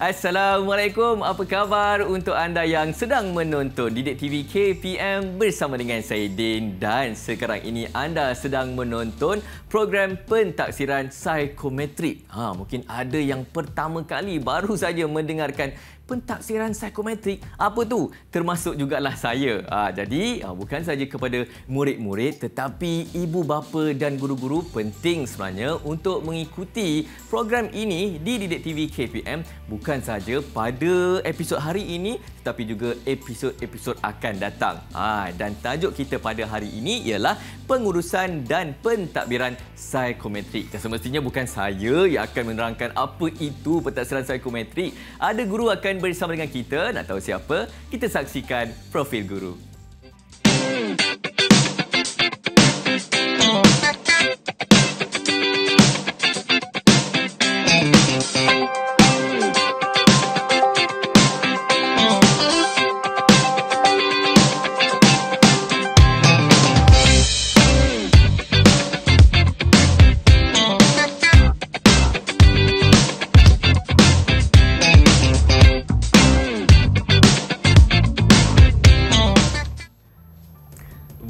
Assalamualaikum, apa khabar untuk anda yang sedang menonton Didik TV KPM bersama dengan saya Din, dan sekarang ini anda sedang menonton program pentaksiran psikometrik. Mungkin ada yang pertama kali baru saja mendengarkan pentaksiran psikometrik. Apa tu? Termasuk jugalah saya. Jadi bukan saja kepada murid-murid tetapi ibu bapa dan guru-guru penting sebenarnya untuk mengikuti program ini di Didik TV KPM, bukan saja pada episod hari ini tetapi juga episod-episod akan datang. Dan tajuk kita pada hari ini ialah pengurusan dan pentadbiran psikometrik. Dan semestinya bukan saya yang akan menerangkan apa itu pentaksiran psikometrik. Ada guru akan bersama dengan kita. Nak tahu siapa? Kita saksikan profil guru.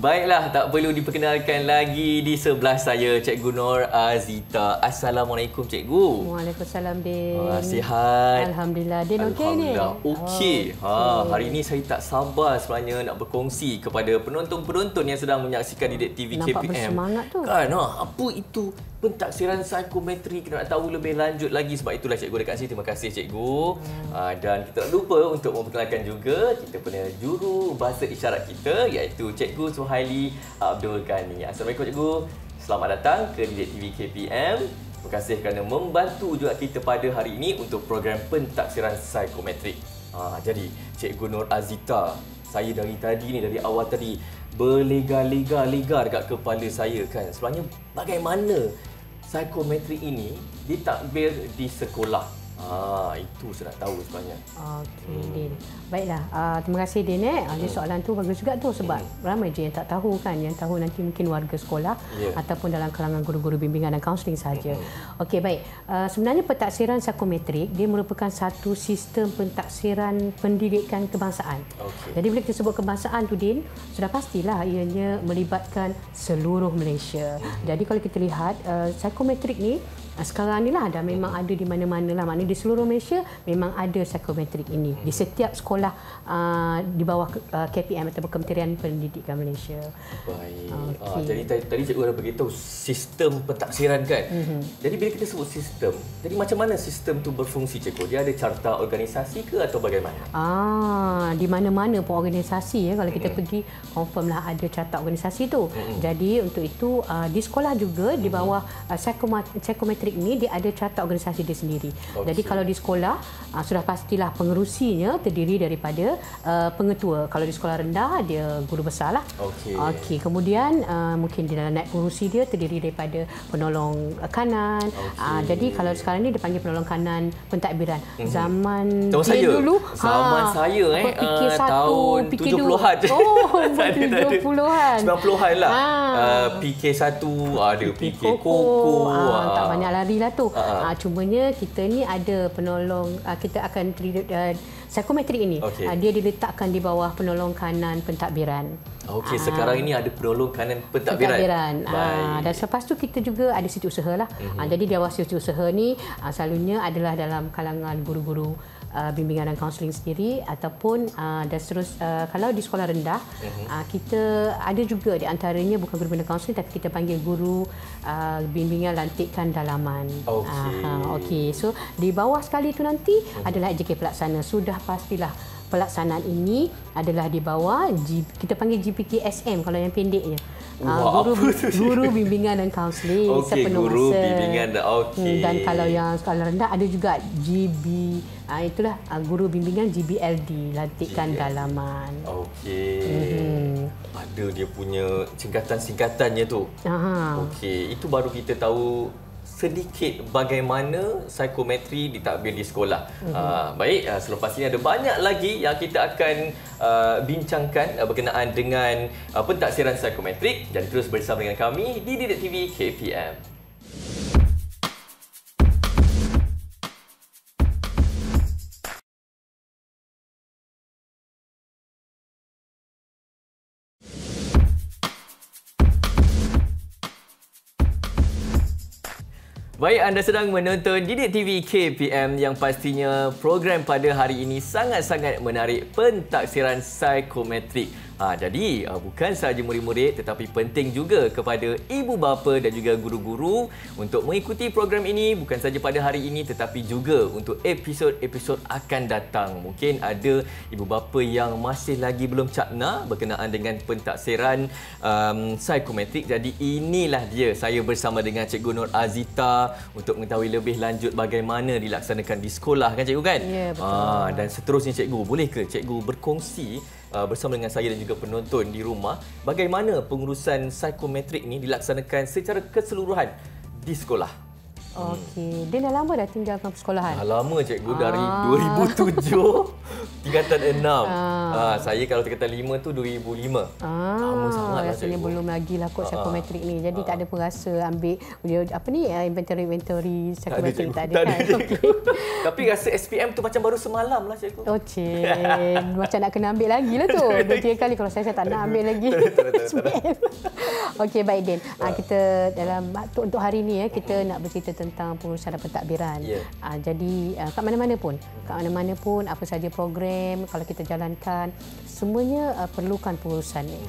Baiklah, tak perlu diperkenalkan lagi. Di sebelah saya Cikgu Nur Azita. Assalamualaikum Cikgu. Waalaikumsalam Din. Sihat? Alhamdulillah. Din okey ni? Okey. Hari ini saya tak sabar sebenarnya nak berkongsi kepada penonton-penonton yang sedang menyaksikan Didik TV KPM. Nampak bersemangat tu. Kan, apa itu pentaksiran psikometrik? Kita nak tahu lebih lanjut lagi, sebab itulah Cikgu dekat sini. Terima kasih Cikgu. Dan kita tak lupa untuk memperkenalkan juga kita punya juru bahasa isyarat kita, iaitu Cikgu Suhaili Abdul Ghani. Assalamualaikum Cikgu. Selamat datang ke Didik TV KPM. Terima kasih kerana membantu juga kita pada hari ini untuk program pentaksiran psikometrik. Jadi Cikgu Nur Azita, saya dari tadi ni, dari awal tadi berlega-lega dekat kepala saya kan. Sebenarnya bagaimana psikometrik ini ditadbir di sekolah? Itu saya nak tahu sebenarnya. Okey, Din. Baiklah, terima kasih Din. Soalan tu bagus juga tu, sebab ramai je yang tak tahu kan. Yang tahu nanti mungkin warga sekolah ataupun dalam kalangan guru-guru bimbingan dan kaunseling saja. Okey, baik. Sebenarnya pentaksiran psikometrik dia merupakan satu sistem pentaksiran pendidikan kebangsaan. Jadi bila kita sebut kebangsaan tu Din, sudah pastilah ianya melibatkan seluruh Malaysia. Jadi kalau kita lihat psikometrik ni sekarang ni lah memang ada di mana-mana lah. Maknanya di seluruh Malaysia memang ada psikometrik ini di setiap sekolah di bawah KPM atau Kementerian Pendidikan Malaysia. Baik. Jadi tadi cikgu ada beritahu sistem pentaksiran kan. Jadi bila kita sebut sistem, jadi macam mana sistem tu berfungsi cikgu? Dia ada carta organisasi ke atau bagaimana? Di mana-mana pun organisasi kalau kita pergi confirm lah ada carta organisasi tu. Jadi untuk itu di sekolah juga di bawah psikometrik ini dia ada carta organisasi dia sendiri. Jadi kalau di sekolah sudah pastilah pengerusinya terdiri daripada pengetua. Kalau di sekolah rendah dia guru besar lah. Okey. Kemudian mungkin di dalam naik pengerusi dia terdiri daripada penolong kanan. Jadi kalau sekarang ni dia panggil penolong kanan pentadbiran. Zaman dia dulu saya PK1, tahun PK2. 70-an. 70-an. 90-an lah. PK1 ada PK Koko. Tak banyak lari lah tu. Cumanya kita ni ada penolong, kita akan psikometrik ini. Dia diletakkan di bawah penolong kanan pentadbiran. Sekarang ini ada penolong kanan pentadbiran. Dan selepas tu kita juga ada setiausaha lah. Jadi di bawah setiausaha ni selalunya adalah dalam kalangan guru-guru bimbingan dan kaunseling sendiri ataupun dan terus kalau di sekolah rendah kita ada juga di antaranya bukan guru bimbingan kaunseling tapi kita panggil guru bimbingan lantikan dalaman. So di bawah sekali itu nanti adalah AJK pelaksana. Sudah pastilah pelaksanaan ini adalah di bawah kita panggil GPKSM kalau yang pendeknya. Guru bimbingan dan kaunseling sepenuh guru masa. Bimbingan Dan kalau yang sekolah rendah ada juga GB, itulah guru bimbingan GBLD, lantikan dalaman. Ada dia punya singkatan-singkatannya tu. Itu baru kita tahu sedikit bagaimana psikometri ditadbir di sekolah. Baik, selepas ini ada banyak lagi yang kita akan bincangkan berkenaan dengan pentaksiran psikometrik. Jadi terus bersama dengan kami di Didik TV KPM. Baik, anda sedang menonton Didik TV KPM yang pastinya program pada hari ini sangat-sangat menarik, pentaksiran psikometrik. Jadi bukan sahaja murid-murid tetapi penting juga kepada ibu bapa dan juga guru-guru untuk mengikuti program ini bukan sahaja pada hari ini tetapi juga untuk episod-episod akan datang. Mungkin ada ibu bapa yang masih lagi belum cakna berkenaan dengan pentaksiran psikometrik. Jadi inilah dia, saya bersama dengan Cikgu Nur Azita untuk mengetahui lebih lanjut bagaimana dilaksanakan di sekolah, kan Cikgu, kan? Ya, betul. Dan seterusnya Cikgu, boleh ke Cikgu berkongsi bersama dengan saya dan juga penonton di rumah bagaimana pengurusan psikometrik ini dilaksanakan secara keseluruhan di sekolah? Okey, dia dah lama dah tinggalkan persekolahan? Dah lama Cikgu, dari 2007 tingkatan 6. Saya kalau tingkatan 5 tu 2005. Lama sangatlah rasanya Cikgu. belum lagi lah kot psikometrik ni. Jadi tak ada pun rasa ambil inventory psikometrik, tak ada kan? Okay. Tapi rasa SPM tu macam baru semalam lah Cikgu. Oh macam nak kena ambil lagi lah tu. 2-3 kali kalau saya tak nak ambil lagi SPM. Okey, baik Din. Kita dalam untuk hari ni kita nak bercerita tentang pengurusan dan pentadbiran. Jadi kat mana-mana pun apa saja program kalau kita jalankan semuanya perlukan pengurusan ni.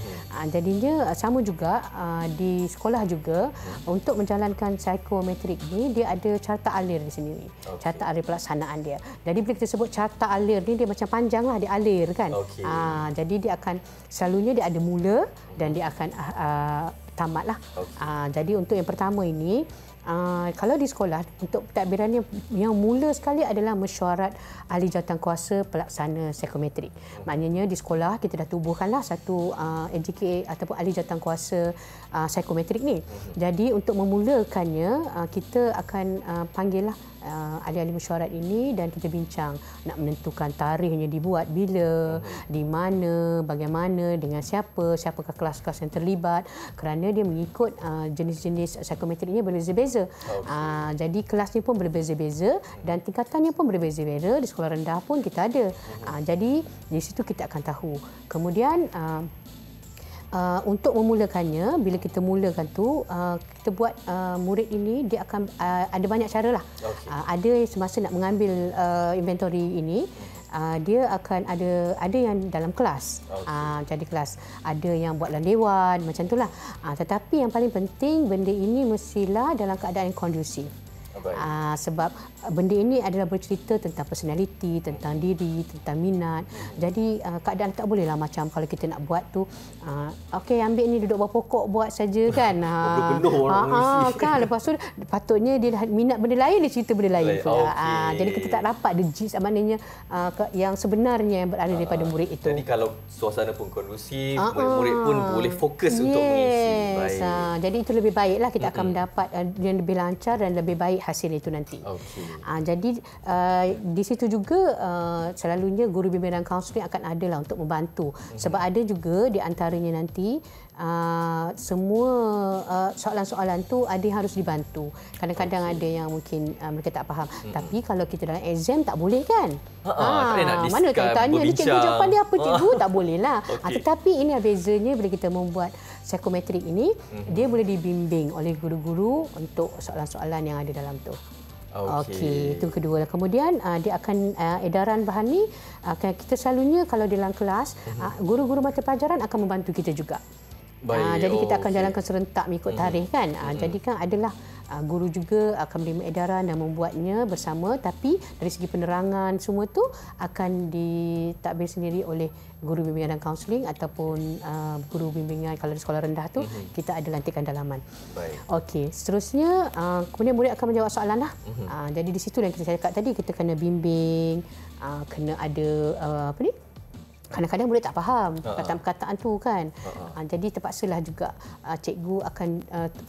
Jadinya sama juga di sekolah juga untuk menjalankan psikometrik ni dia ada carta alir di sini. Carta alir pelaksanaan dia. Jadi bila kita sebut carta alir ni dia macam panjang lah, dia alir kan. Jadi dia akan selalunya dia ada mula dan dia akan tamat lah. Jadi untuk yang pertama ini kalau di sekolah untuk pentadbiran yang mula sekali adalah mesyuarat ahli jawatankuasa pelaksana psikometrik. Maknanya di sekolah kita dah tubuhkanlah satu NJK ataupun ahli jawatankuasa psikometrik ni. Jadi untuk memulakannya kita akan panggillah ahli-ahli mesyuarat ini dan kita bincang nak menentukan tarikhnya dibuat bila, di mana, bagaimana, dengan siapakah kelas-kelas yang terlibat kerana dia mengikut jenis-jenis psikometrik ini berbeza-beza. Jadi kelas ni pun berbeza-beza dan tingkatannya pun berbeza-beza. Di sekolah rendah pun kita ada. Jadi di situ kita akan tahu. Kemudian untuk memulakannya, bila kita mulakan tu, kita buat murid ini dia akan ada banyak cara lah. Ada semasa nak mengambil inventory ini, dia akan ada yang dalam kelas. Jadi kelas ada yang buat dalam dewan macam itulah. Tetapi yang paling penting benda ini mestilah dalam keadaan yang kondusif. Sebab benda ini adalah bercerita tentang personaliti, tentang diri, tentang minat. Jadi keadaan tak bolehlah macam kalau kita nak buat tu okey ambil ni duduk bawah pokok buat saja kan. Kan lepas tu patutnya dia dah minat benda lain, dia cerita benda lain pula. Jadi kita tak dapat the gist maknanya yang sebenarnya yang berada daripada murid itu. Jadi kalau suasana pun kondusif, murid-murid pun boleh fokus untuk mengisi. Jadi itu lebih baiklah kita akan mendapat yang lebih lancar dan lebih baik hasil itu nanti. Jadi di situ juga selalunya guru bimbingan kaunseling akan ada lah untuk membantu. Sebab ada juga di antaranya nanti semua soalan-soalan tu ada yang harus dibantu. Kadang-kadang ada yang mungkin mereka tak faham. Tapi kalau kita dalam exam tak boleh kan? Mana tanya ni cikgu jawapan dia apa cikgu? Tak boleh lah. Tetapi ini bezanya bila kita membuat psikometrik ini, dia boleh dibimbing oleh guru-guru untuk soalan-soalan yang ada dalam tu. Okey, itu kedua. Kemudian dia akan edaran bahan ni kita selalunya kalau dalam kelas guru-guru mata pelajaran akan membantu kita juga. Jadi kita akan jalankan serentak mengikut tarikh kan. Jadi kan adalah guru juga akan menerima edaran dan membuatnya bersama, tapi dari segi penerangan semua tu akan ditadbir sendiri oleh guru bimbingan dan kaunseling ataupun guru bimbingan kalau di sekolah rendah tu kita ada lantikan dalaman. Okey, seterusnya kemudian murid akan menjawab soalan lah. Jadi di situ yang kita cakap tadi kita kena bimbing, kena ada kadang-kadang murid tak faham perkataan-perkataan tu kan. Jadi terpaksalah juga cikgu akan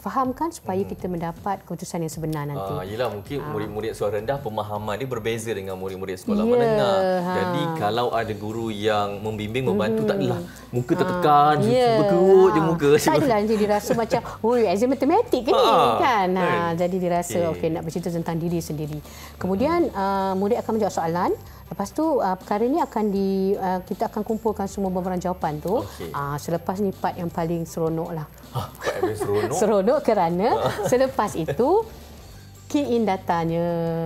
fahamkan supaya kita mendapat keputusan yang sebenar nanti. Yelah, mungkin murid-murid sekolah rendah pemahaman dia berbeza dengan murid-murid sekolah menengah. Jadi kalau ada guru yang membimbing, membantu, tak adalah muka tertekan, berkerut je muka. Tak adalah nanti dirasa macam, exam matematik ke ni kan. Jadi dirasa okey nak bercerita tentang diri sendiri. Kemudian murid akan menjawab soalan. Lepas tu perkara ni akan kita akan kumpulkan semua beberapa jawapan tu. Selepas ni part yang paling seronok lah. Part yang paling seronok? Seronok kerana selepas itu key in datanya.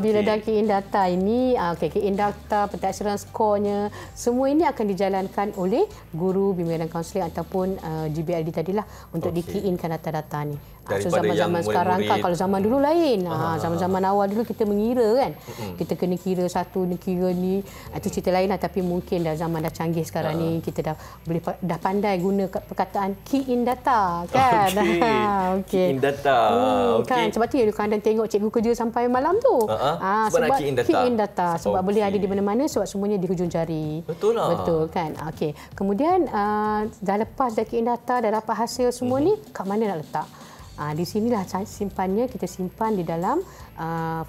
Bila dah key in data ini, key in data, pentaksiran skornya, semua ini akan dijalankan oleh guru bimbingan dan kaunseling ataupun GBLD tadilah untuk di key inkan data-data ni. So zaman-zaman sekarang kan, kalau zaman dulu lain. Zaman-zaman awal dulu kita mengira kan. Kita kena kira satu ni, kira ni. Itu cerita lain lah. Tapi mungkin dah zaman dah canggih sekarang ni, kita dah pandai guna perkataan key in data kan. Key in data. Kan, sebab tu kadang tengok cikgu kerja sampai malam tu. Sebab key in data. Sebab boleh ada di mana-mana, sebab semuanya di hujung jari. Betul lah. Betul kan. Okey. Kemudian dah lepas dah key in data, dah dapat hasil semua ni, kat mana nak letak? Di sinilah simpannya, kita simpan di dalam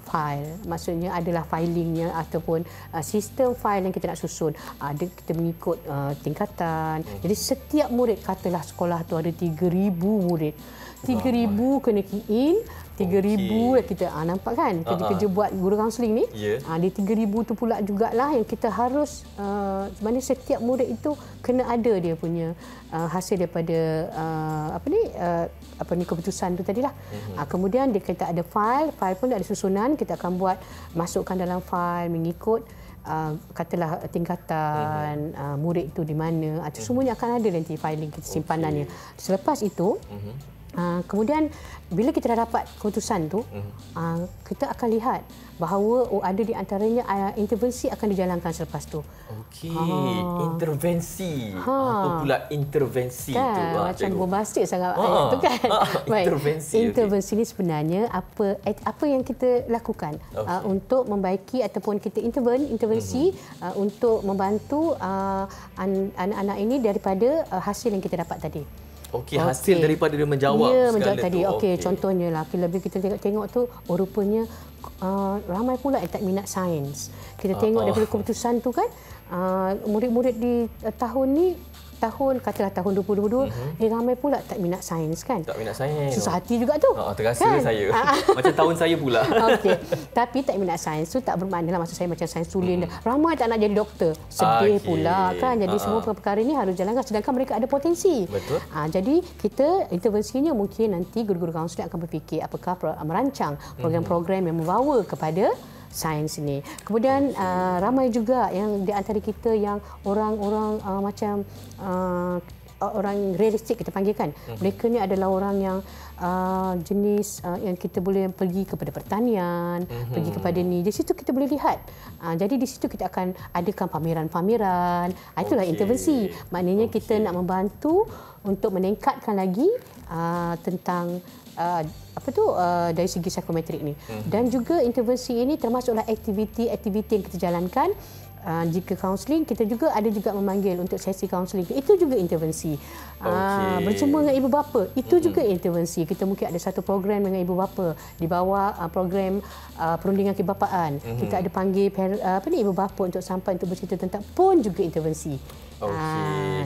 file. Maksudnya adalah filingnya ataupun sistem file yang kita nak susun. Kita mengikut tingkatan. Jadi setiap murid, katalah sekolah tu ada 3,000 murid. 3,000 kena key in, 3,000 kita nampak kan kerja-kerja buat guru kaunseling ni. Di 3,000 tu pula jugalah yang kita harus sebenarnya setiap murid itu kena ada dia punya hasil daripada keputusan tu tadilah. Kemudian kita ada file pun ada susunan, kita akan buat masukkan dalam file mengikut katalah tingkatan murid itu di mana. Semuanya akan ada nanti filing kita simpanannya. Selepas itu kemudian bila kita dah dapat keputusan tu, kita akan lihat bahawa ada di antaranya intervensi akan dijalankan selepas tu. Okey, intervensi. Apa pula intervensi kan, tu? Macam bombastik sangat ayat tu kan. Intervensi. Intervensi ni sebenarnya apa yang kita lakukan untuk membaiki ataupun kita intervensi untuk membantu anak-anak ini daripada hasil yang kita dapat tadi. Okey, hasil daripada dia menjawab menjawab tadi. Okey, contohnya lah, lebih kita tengok tu, rupanya ramai pula yang tak minat sains. Kita tengok daripada keputusan tu kan, murid-murid di katalah tahun 2022, ramai pula tak minat sains kan. Tak minat sains. Susah hati juga tu. Terasa kan? saya. Macam tahun saya pula. Okey. Tapi tak minat sains tu tak bermakna lah, maksud saya macam sains tulen. Ramai tak nak jadi doktor. Sedih pula kan. Jadi semua perkara ni harus jalankan sedangkan mereka ada potensi. Betul. Jadi kita intervensinya mungkin nanti guru-guru kaunseling akan berfikir apakah merancang program-program yang membawa kepada sains ini. Kemudian ramai juga yang di antara kita yang orang-orang macam orang realistik kita panggilkan. Mereka ni adalah orang yang jenis yang kita boleh pergi kepada pertanian, pergi kepada ni. Di situ kita boleh lihat. Jadi di situ kita akan adakan pameran-pameran. Itulah intervensi. Maknanya kita nak membantu untuk meningkatkan lagi tentang dari segi psikometrik ni. Dan juga intervensi ini termasuklah aktiviti-aktiviti yang kita jalankan. Jika kaunseling, kita juga ada juga memanggil untuk sesi kaunseling. Itu juga intervensi. Berjumpa dengan ibu bapa, itu juga intervensi. Kita mungkin ada satu program dengan ibu bapa di bawah program perundingan kebapaan. Kita ada panggil ibu bapa untuk sampai untuk bercerita tentang, pun juga intervensi.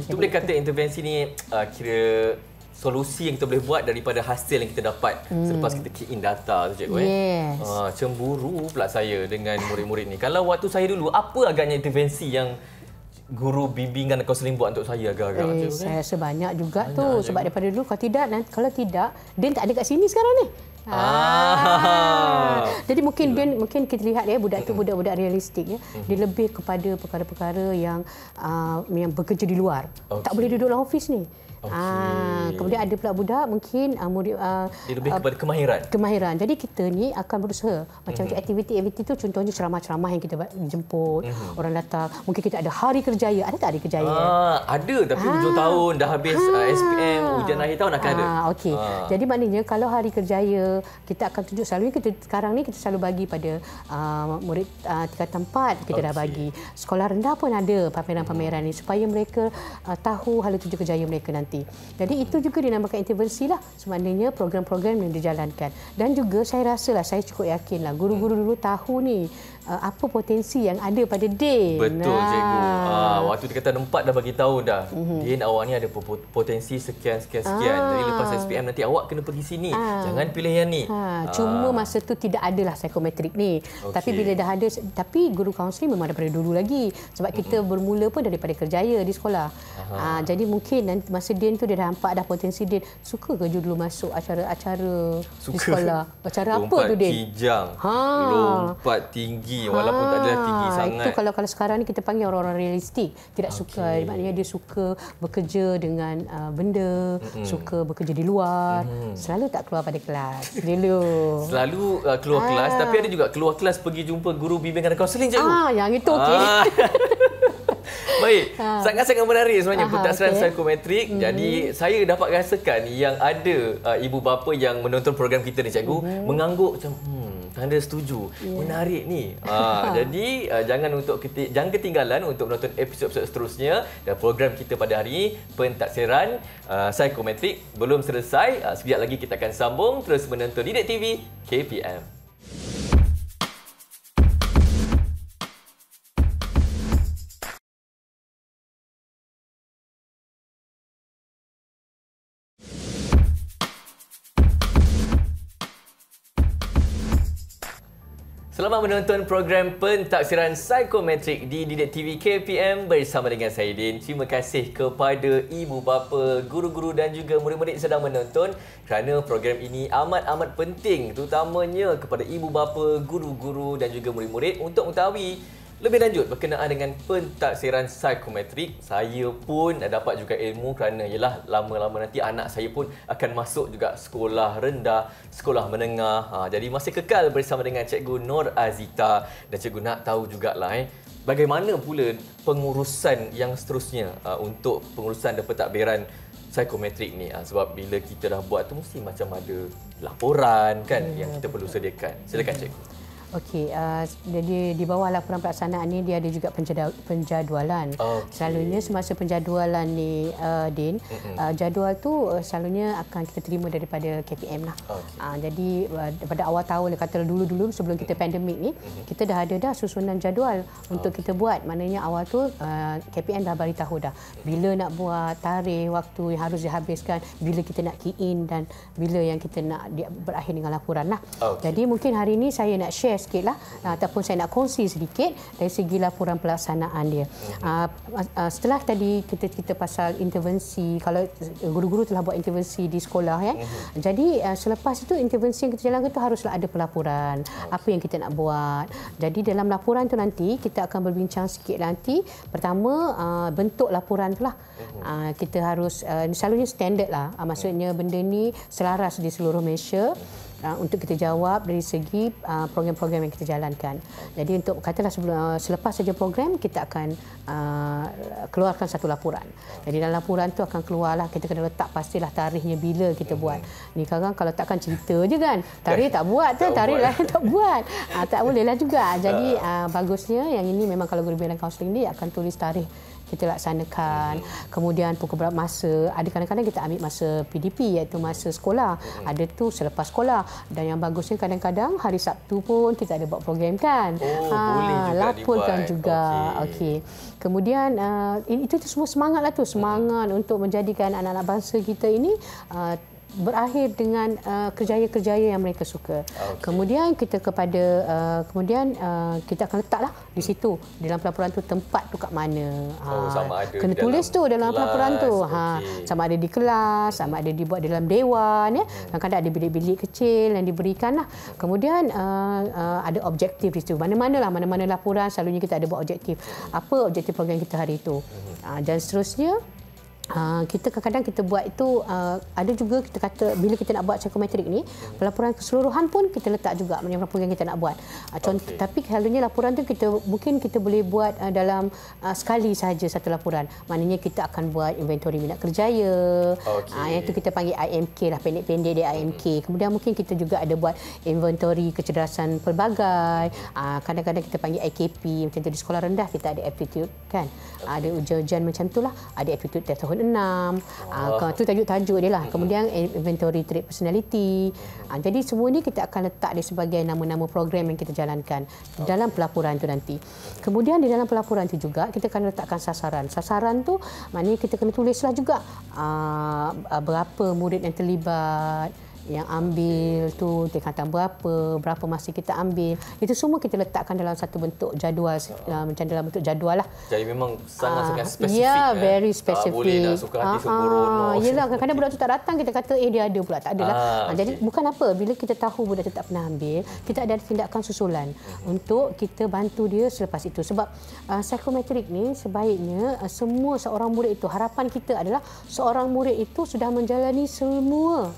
Kita boleh kata intervensi ni kira solusi yang kita boleh buat daripada hasil yang kita dapat selepas kita key in data tu, cikgu. Yes. Cemburu pula saya dengan murid-murid ni. Kalau waktu saya dulu, apa agaknya intervensi yang guru bimbingan dan kaunseling buat untuk saya agak-agak? Saya rasa banyak juga tu. Sebab daripada dulu, kalau tidak, Din tak ada kat sini sekarang ni. Jadi mungkin kita lihat budak tu budak-budak realistik ya. Dia lebih kepada perkara-perkara yang bekerja di luar. Tak boleh duduk dalam office ni. Kemudian ada pula budak mungkin murid dia lebih kepada kemahiran. Jadi kita ni akan berusaha macam aktiviti-aktiviti tu, contohnya ceramah-ceramah yang kita jemput orang datang. Mungkin kita ada hari kerjaya. Ada tak hari kerjaya? Ada, tapi hujung tahun dah habis SPM, ujian akhir tahun akan ada. Okey. Jadi maknanya kalau hari kerjaya kita akan tunjuk, selalunya sekarang ni kita selalu bagi pada murid tingkatan 4 kita dah bagi. Sekolah rendah pun ada pameran-pameran ni supaya mereka tahu hala tuju kerjaya mereka nanti. Jadi itu juga dinamakan intervensi lah. Sebenarnya program-program yang dijalankan. Dan juga saya rasalah, saya cukup yakinlah guru-guru dulu tahu ni apa potensi yang ada pada Din. Betul, cikgu. Waktu dia kata nampak dah bagi tahu dah. Din, awak ni ada potensi sekian. Jadi lepas SPM nanti awak kena pergi sini. Jangan pilih yang ni. Cuma masa tu tidak adalah psikometrik ni. Tapi bila dah ada, tapi guru kaunseling memang daripada dulu lagi. Sebab kita bermula pun daripada kerjaya di sekolah. Jadi mungkin nanti masa Din tu dia dah nampak dah potensi Din. Suka ke dulu masuk acara-acara di sekolah? Acara apa tu Din? Kijang. Lompat tinggi walaupun tak adalah tinggi sangat. Itu kalau sekarang ni kita panggil orang-orang realistik. Tidak suka. Maknanya dia suka bekerja dengan benda, suka bekerja di luar. Selalu tak keluar pada kelas dulu. Selalu keluar kelas, tapi ada juga keluar kelas pergi jumpa guru bimbingan dan kaunseling, cikgu. Yang itu okey. Baik, sangat-sangat menarik sebenarnya pentadsiran psikometrik. Jadi saya dapat rasakan yang ada ibu bapa yang menonton program kita ni, cikgu, mengangguk macam tanda setuju. Menarik ni. Jadi jangan ketinggalan untuk menonton episod-episod seterusnya dan program kita pada hari ini, pentadsiran psikometrik belum selesai. Sekejap lagi kita akan sambung terus menonton Didik TV KPM. Selamat menonton program pentadsiran psikometrik di Didik TV KPM bersama dengan saya Din. Terima kasih kepada ibu bapa, guru-guru dan juga murid-murid yang sedang menonton kerana program ini amat-amat penting terutamanya kepada ibu bapa, guru-guru dan juga murid-murid untuk mengetahui lebih lanjut berkenaan dengan pentadsiran psikometrik. Saya pun dapat juga ilmu kerana lama-lama nanti anak saya pun akan masuk juga sekolah rendah, sekolah menengah. Jadi masih kekal bersama dengan Cikgu Nur Azita dan Cikgu nak tahu jugalah bagaimana pula pengurusan yang seterusnya untuk pengurusan dan pentadbiran psikometrik ni. Sebab bila kita dah buat tu mesti macam ada laporan kan yang kita perlu sediakan. Silakan Cikgu. Okey, jadi di bawah laporan pelaksanaan ni dia ada juga penjadualan. Selalunya semasa penjadualan ni Din, jadual tu selalunya akan kita terima daripada KPM lah. Jadi pada awal tahun, kata dulu-dulu sebelum kita pandemik ni, kita dah ada susunan jadual untuk kita buat. Maknanya awal tu KPM dah bagi tahu dah bila nak buat, tarikh, waktu yang harus dihabiskan, bila kita nak key in dan bila yang kita nak berakhir dengan laporan lah. Jadi mungkin hari ini saya nak share sikitlah ataupun saya nak kongsi sedikit dari segi laporan pelaksanaan dia. Setelah tadi kita pasal intervensi, kalau guru-guru telah buat intervensi di sekolah ya. Jadi selepas itu intervensi yang kita jalankan itu haruslah ada pelaporan apa yang kita nak buat. Jadi dalam laporan tu nanti kita akan berbincang sikit nanti. Pertama bentuk laporan tu lah. Kita harus selalunya standard lah. Maksudnya benda ni selaras di seluruh Malaysia. Untuk kita jawab dari segi program-program yang kita jalankan. Jadi untuk katalah selepas saja program kita akan keluarkan satu laporan. Jadi dalam laporan tu akan keluarlah, kita kena letak pastilah tarikhnya bila kita buat. Ni sekarang kalau takkan cerita je kan, tarikh tak buat tu, tarikh lain tak buat. Tak bolehlah juga. Jadi bagusnya yang ini memang kalau guru bimbingan kaunseling ni akan tulis tarikh kita laksanakan. Kemudian pukul berapa masa. Ada kadang-kadang kita ambil masa PDP iaitu masa sekolah. Ada tu selepas sekolah. Dan yang bagusnya kadang-kadang hari Sabtu pun kita ada buat program kan. Boleh juga laporkan juga. Okey. Kemudian itu semua semangatlah tu. Semangat untuk menjadikan anak-anak bangsa kita ini berakhir dengan kerjaya-kerjaya yang mereka suka. Kemudian kita kita akan letaklah di situ dalam pelaporan tu tempat tu kat mana. Sama ada kena tulis tu dalam pelaporan tu. Sama ada di kelas, sama ada dibuat dalam dewan ya. Kadang-kadang ada bilik-bilik kecil yang diberikan lah. Kemudian ada objektif di situ. Mana-mana laporan selalunya kita ada buat objektif. Apa objektif program kita hari itu. Dan seterusnya kita kadang-kadang kita buat itu ada juga kita kata bila kita nak buat psikometrik ni pelaporan keseluruhan pun kita letak juga mana program kita nak buat. Tapi selalunya laporan tu mungkin kita boleh buat dalam sekali saja satu laporan. Maknanya kita akan buat inventory minat kerjaya. Yang tu kita panggil IMK lah, pendek-pendek dia IMK. Kemudian mungkin kita juga ada buat inventory kecerdasan pelbagai. Kadang-kadang kita panggil IKP, macam tu di sekolah rendah kita ada aptitude kan. Ada ujian-ujian macam itulah, ada aptitude test tahun 6. Itu tajuk-tajuk dia lah. Kemudian inventory trait personality. Jadi semua ni kita akan letak dia sebagai nama-nama program yang kita jalankan dalam pelaporan tu nanti. Kemudian di dalam pelaporan tu juga kita akan letakkan sasaran. Sasaran tu maknanya kita kena tulislah juga berapa murid yang terlibat, yang ambil tu tingkatan berapa masa kita ambil, itu semua kita letakkan dalam satu bentuk jadual, macam dalam bentuk jadual lah. Jadi memang sangat-sangat spesifik. Ya, very specific. Boleh nak suka hati sembrono. Yelah, kadang-kadang budak tu tak datang, kita kata dia ada pula, tak adalah. Jadi bukan apa, bila kita tahu budak tu tak pernah ambil, kita ada tindakan susulan untuk kita bantu dia selepas itu. Sebab psikometrik ni sebaiknya semua seorang murid itu, harapan kita adalah seorang murid itu sudah menjalani semua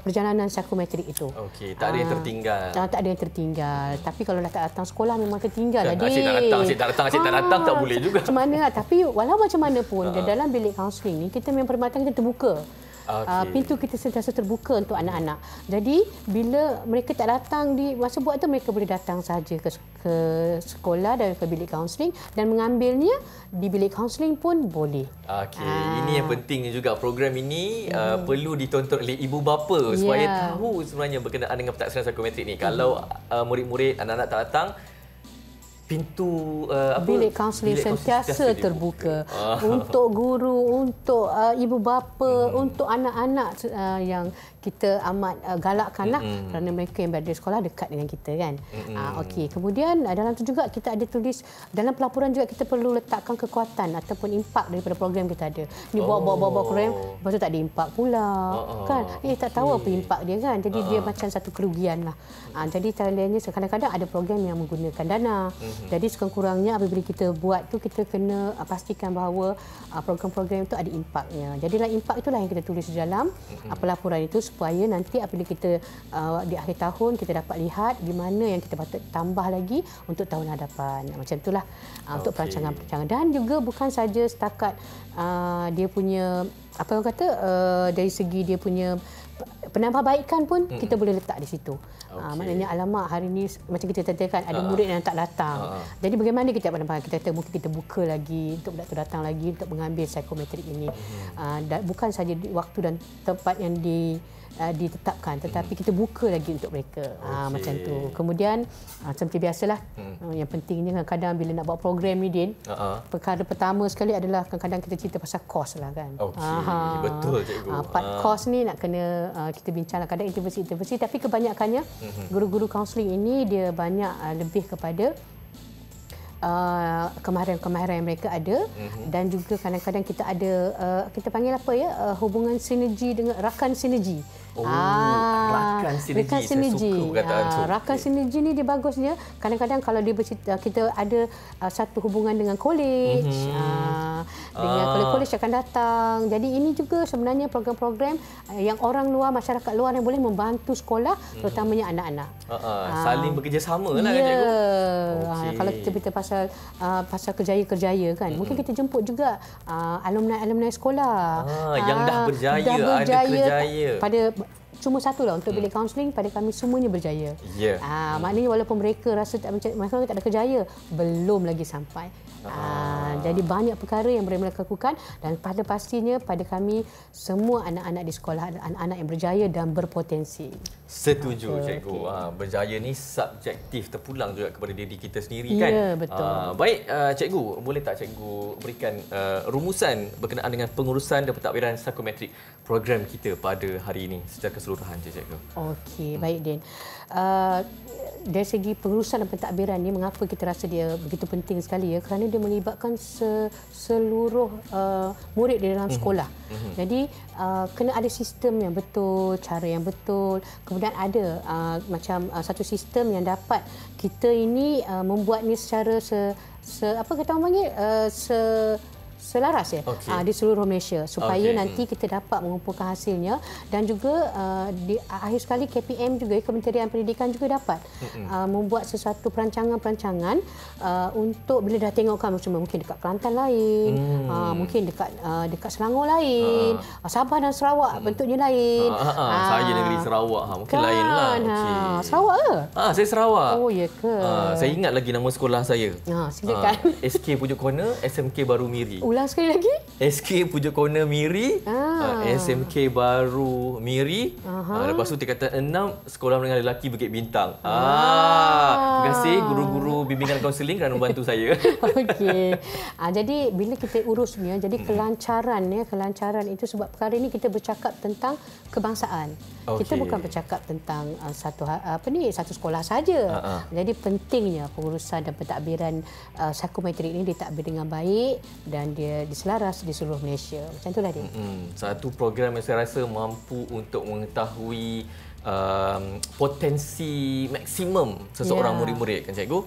perjalanan psikometrik itu. Okey, tak ada yang tertinggal. Tak ada yang tertinggal. Tapi kalau dah tak datang sekolah memang tertinggal. Asyik tak datang, tak boleh juga. Macam mana? Tapi walau macam mana pun, dalam bilik kaunseling ni, kita memang perkhidmatan kita terbuka. Pintu kita sentiasa terbuka untuk anak-anak. Jadi bila mereka tak datang di masa buat tu, mereka boleh datang saja ke sekolah dan ke bilik kaunseling dan mengambilnya di bilik kaunseling pun boleh. Ini yang pentingnya juga, program ini perlu ditonton oleh ibu bapa supaya tahu sebenarnya berkenaan dengan pentaksiran psikometrik ni. Kalau murid-murid, anak-anak tak datang, pintu bilik kaunseling sentiasa terbuka untuk guru, untuk ibu bapa, untuk anak-anak yang kita amat galakkanlah kerana mereka yang berada di sekolah dekat dengan kita kan. Okey, kemudian dalam tu juga kita ada tulis dalam pelaporan juga kita perlu letakkan kekuatan ataupun impak daripada program kita ada. Ni bawa program, lepas tu tak ada impak pula kan. Tak tahu apa impak dia kan. Jadi dia macam satu kerugian lah. Jadi tandanya kadang-kadang ada program yang menggunakan dana. Jadi sekurang-kurangnya apabila kita buat tu, kita kena pastikan bahawa program-program itu ada impaknya. Jadi dalam impak itulah yang kita tulis dalam pelaporan itu, supaya nanti apabila kita di akhir tahun kita dapat lihat di mana yang kita patut tambah lagi untuk tahun hadapan. Macam itulah untuk perancangan-perancangan. Dan juga bukan saja setakat dia punya apa orang kata dari segi dia punya penambahbaikan pun kita boleh letak di situ. Maknanya alamak hari ni macam kita katakan ada murid yang tak datang. Jadi bagaimana kita penambahkan? Kita kata mungkin kita buka lagi untuk budak tu datang lagi untuk mengambil psikometrik ini. Bukan saja di waktu dan tempat yang ditetapkan, tetapi kita buka lagi untuk mereka. Macam tu. Kemudian seperti biasalah, yang pentingnya kadang-kadang bila nak buat program ni Din, perkara pertama sekali adalah kadang-kadang kita cerita pasal kos lah kan. Betul cikgu. Part kos ni nak kena kita bincanglah, kadang intervensi, tapi kebanyakannya guru-guru kaunseling ini dia banyak lebih kepada kemahiran yang mereka ada, dan juga kadang-kadang kita ada kita panggil apa ya, hubungan sinergi dengan rakan sinergi. Rakan sinergi. Rakan sinergi ni dia bagusnya kadang-kadang kalau dia kita ada satu hubungan dengan college, dengan college akan datang. Jadi ini juga sebenarnya program-program yang orang luar, masyarakat luar yang boleh membantu sekolah, terutamanya anak-anak. Saling bekerjasama lah kan cikgu. Kalau kita beritahu pasal kerjaya-kerjaya kan, mungkin kita jemput juga alumni sekolah yang dah berjaya, ada kerjaya. Pada cuma satulah untuk bilik kaunseling, pada kami semuanya berjaya. Maknanya walaupun mereka rasa mereka tak ada kerjaya, belum lagi sampai. Jadi banyak perkara yang mereka lakukan, dan pada pastinya pada kami semua anak-anak di sekolah adalah anak-anak yang berjaya dan berpotensi. Setuju cikgu. Berjaya ni subjektif, terpulang juga kepada diri kita sendiri kan. Ya, betul. Baik cikgu, boleh tak cikgu berikan rumusan berkenaan dengan pengurusan dan pentadbiran psikometrik program kita pada hari ini secara keseluruhan cikgu? Okey, baik Din. Dari segi pengurusan dan pentadbiran ni, mengapa kita rasa dia begitu penting sekali ya, kerana dia melibatkan seluruh murid di dalam sekolah. Jadi kena ada sistem yang betul, cara yang betul. Kemudian ada macam satu sistem yang dapat kita ini membuat ni secara apa kita panggil selaras ya, di seluruh Malaysia, supaya nanti kita dapat mengumpulkan hasilnya. Dan juga di akhir sekali KPM juga, Kementerian Pendidikan juga dapat membuat sesuatu perancangan untuk bila dah tengok kan, mungkin dekat Kelantan lain, mungkin dekat Selangor lain, Sabah dan Sarawak bentuknya lain. Saya negeri Sarawak, mungkin kan, lain lah. Sarawak ke? Saya Sarawak. Oh ya ke? Saya ingat lagi nama sekolah saya. Silakan. SK Pujuk Corner, SMK Baru Miri. Ulang sekali lagi. SK Pujuk Corner Miri, SMK Baru Miri, lepas tu tingkatan 6 Sekolah Menengah Lelaki Bukit Bintang. Terima kasih guru-guru bimbingan kaunseling kerana membantu saya. Okey. Jadi bila kita urusnya, jadi kelancaran itu sebab perkara ini kita bercakap tentang kebangsaan. Kita bukan bercakap tentang satu sekolah saja. Jadi pentingnya pengurusan dan pentadbiran psikometrik ini ditadbir dengan baik dan dia diselaras di seluruh Malaysia. Macam itulah dia. Satu program yang saya rasa mampu untuk mengetahui potensi maksimum seseorang murid-murid, kan cikgu.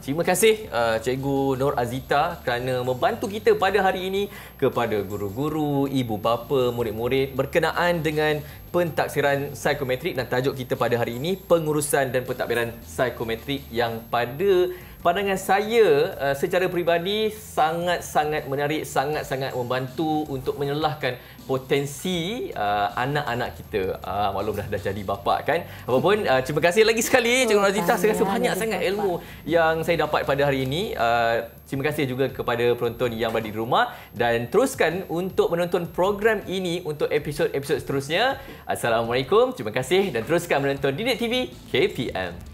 Terima kasih Cikgu Nur Azita kerana membantu kita pada hari ini, kepada guru-guru, ibu bapa, murid-murid berkenaan dengan pentaksiran psikometrik, dan tajuk kita pada hari ini pengurusan dan pentadbiran psikometrik yang pada pandangan saya secara peribadi sangat-sangat menarik, sangat-sangat membantu untuk menyelahkan potensi anak-anak kita. Maklum dah jadi bapa kan. Apapun, terima kasih lagi sekali Cikgu Razita. Saya rasa banyak sangat ilmu yang saya dapat pada hari ini. Terima kasih juga kepada penonton yang berada di rumah, dan teruskan untuk menonton program ini untuk episod-episod seterusnya. Assalamualaikum, terima kasih, dan teruskan menonton Didik TV KPM.